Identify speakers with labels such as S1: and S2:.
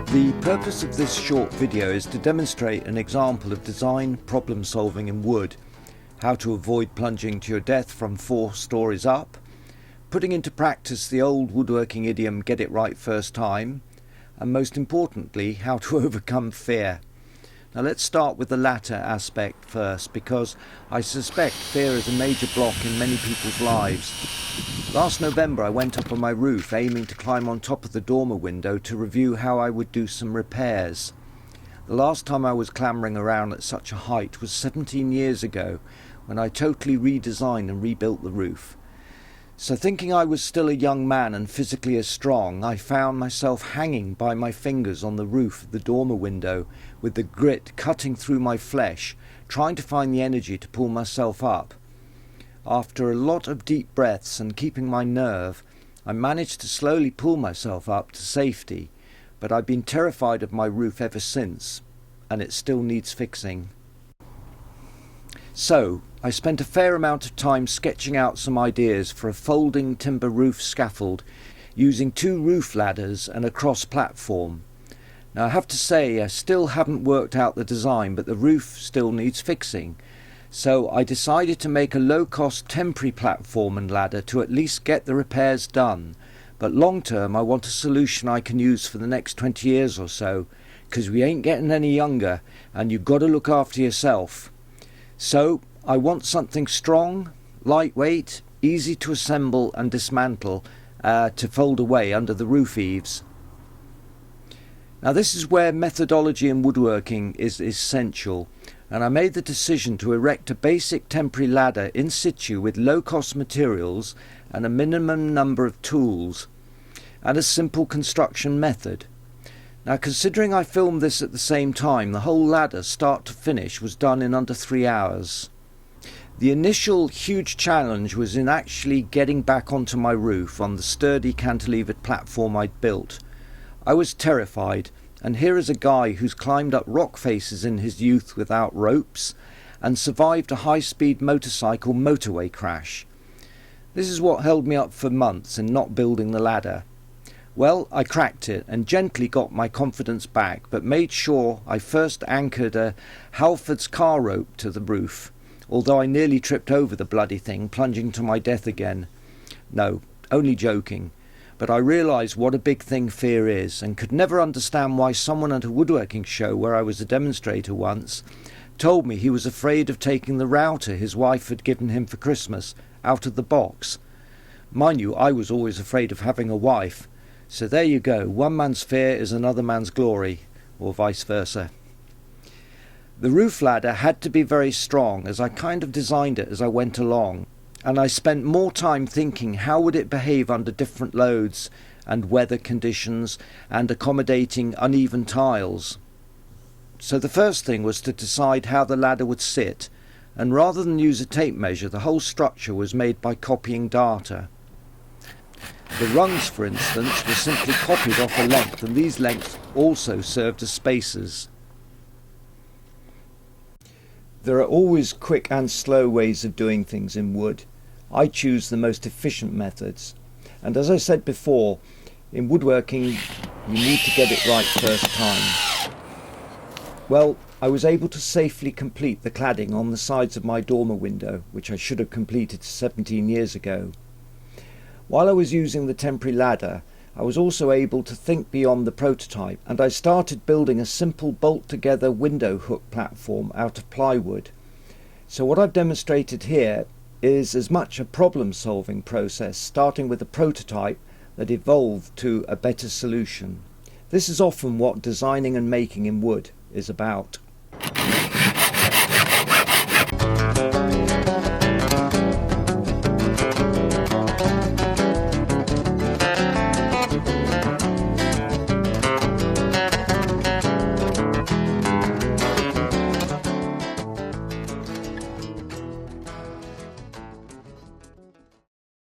S1: The purpose of this short video is to demonstrate an example of design problem solving in wood, how to avoid plunging to your death from 4 stories up, putting into practice the old woodworking idiom get it right first time, and most importantly how to overcome fear. Now let's start with the latter aspect first, because I suspect fear is a major block in many people's lives. Last November I went up on my roof aiming to climb on top of the dormer window to review how I would do some repairs. The last time I was clambering around at such a height was 17 years ago, when I totally redesigned and rebuilt the roof. So thinking I was still a young man and physically as strong, I found myself hanging by my fingers on the roof of the dormer window, with the grit cutting through my flesh, trying to find the energy to pull myself up. After a lot of deep breaths and keeping my nerve, I managed to slowly pull myself up to safety, but I've been terrified of my roof ever since, and it still needs fixing. So, I spent a fair amount of time sketching out some ideas for a folding timber roof scaffold using 2 roof ladders and a cross platform. Now I have to say I still haven't worked out the design, but the roof still needs fixing. So I decided to make a low-cost temporary platform and ladder to at least get the repairs done. But long term I want a solution I can use for the next 20 years or so, because we ain't getting any younger and you've got to look after yourself. So I want something strong, lightweight, easy to assemble and dismantle to fold away under the roof eaves. Now this is where methodology in woodworking is essential, and I made the decision to erect a basic temporary ladder in situ with low-cost materials and a minimum number of tools, and a simple construction method. Now considering I filmed this at the same time, the whole ladder start to finish was done in under 3 hours. The initial huge challenge was in actually getting back onto my roof on the sturdy cantilevered platform I'd built. I was terrified, and here is a guy who's climbed up rock faces in his youth without ropes and survived a high-speed motorcycle motorway crash. This is what held me up for months in not building the ladder. Well, I cracked it and gently got my confidence back, but made sure I first anchored a Halford's car rope to the roof, although I nearly tripped over the bloody thing, plunging to my death again. No, only joking. But I realised what a big thing fear is, and could never understand why someone at a woodworking show where I was a demonstrator once told me he was afraid of taking the router his wife had given him for Christmas out of the box. Mind you, I was always afraid of having a wife. So there you go, one man's fear is another man's glory, or vice versa. The roof ladder had to be very strong, as I kind of designed it as I went along, and I spent more time thinking how would it behave under different loads and weather conditions and accommodating uneven tiles. So the first thing was to decide how the ladder would sit, and rather than use a tape measure, the whole structure was made by copying data. The rungs, for instance, were simply copied off a length, and these lengths also served as spacers. There are always quick and slow ways of doing things in wood. I choose the most efficient methods. And as I said before, in woodworking you need to get it right first time. Well, I was able to safely complete the cladding on the sides of my dormer window, which I should have completed 17 years ago. While I was using the temporary ladder, I was also able to think beyond the prototype, and I started building a simple bolt-together window hook platform out of plywood. So what I've demonstrated here is as much a problem-solving process, starting with a prototype that evolved to a better solution. This is often what designing and making in wood is about.